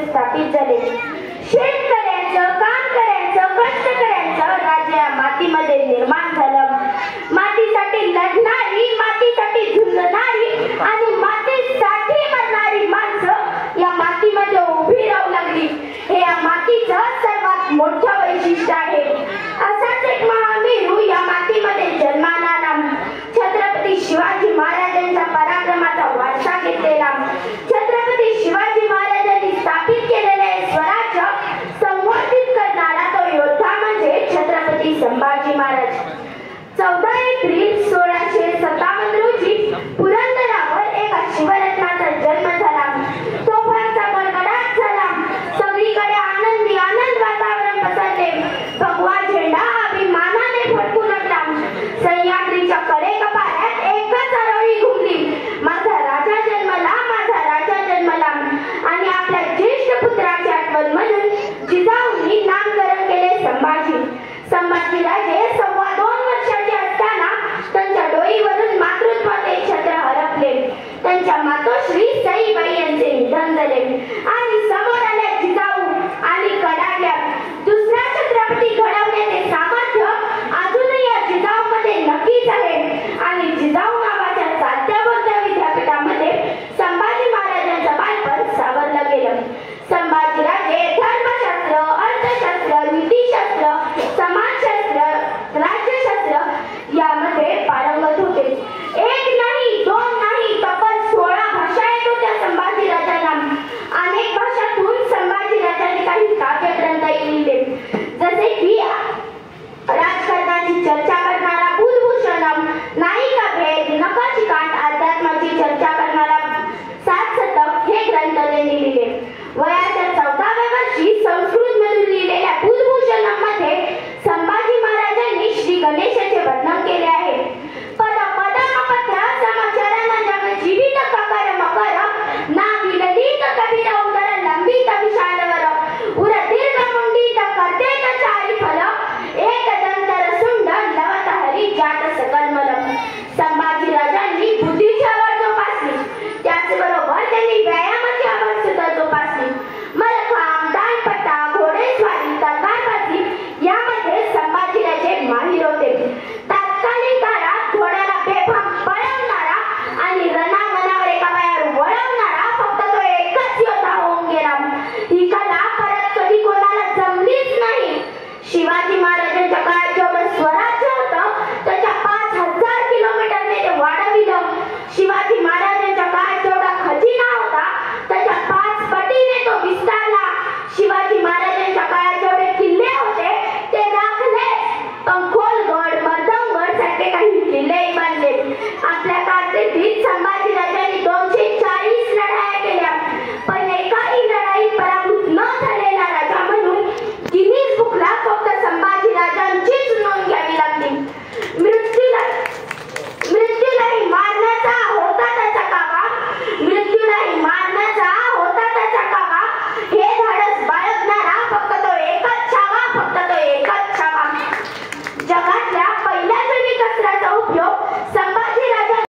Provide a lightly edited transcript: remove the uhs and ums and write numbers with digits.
स्थापित झाले. शेतकऱ्यांचं, कामकऱ्यांचं, कष्टकऱ्यांचं राज्य या मातीमध्ये निर्माण झालं. मातीसाठी लढणारी, मातीसाठी झुंजणारी आणि मातीसाठी मरणारी माणसं या मातीमध्ये उभी राहू लागली. हे या मातीचं सर्वात मोठं वैशिष्ट्य आहे. असाच एक महामेरू या मातीमध्ये जन्माला आला. छत्रपती शिवाजी महाराजांच्या पराक्रमाचा वारसा घेतलेला, छत्रपती शिवाजी महाराजांनी स्थापित केलेले स्वराज्य संवर्धित करणारा तो योद्धा म्हणजे छत्रपती संभाजी महाराज. 14 एप्रिल 1657 रोजी पुरंदरावर एका शिवरत्नाचा जन्म झाला. तोफांचा गडगडाट झाला. सगळीकडे आनंदी आनंद वातावरण पसरले. भगवा झेंडा अभिमानाने फडकू लागला. सह्याद्रीच्या कडेकपाऱ्यात एकच आरोळी घुमली, माझा राजा जन्मला, माझा राजा जन्मला. आणि आपल्या ज्येष्ठ पुत्राची आठवण म्हणून जिजाऊंनी नामकरण केले संभाजी. संभाजीराजे 2.25 वर्षाचे असताना त्यांच्या डोईवरून मातृत्वाचे छत्र हरपले. त्यांच्या मातोश्री सईबाई यांचे निधन झाले आणि समोर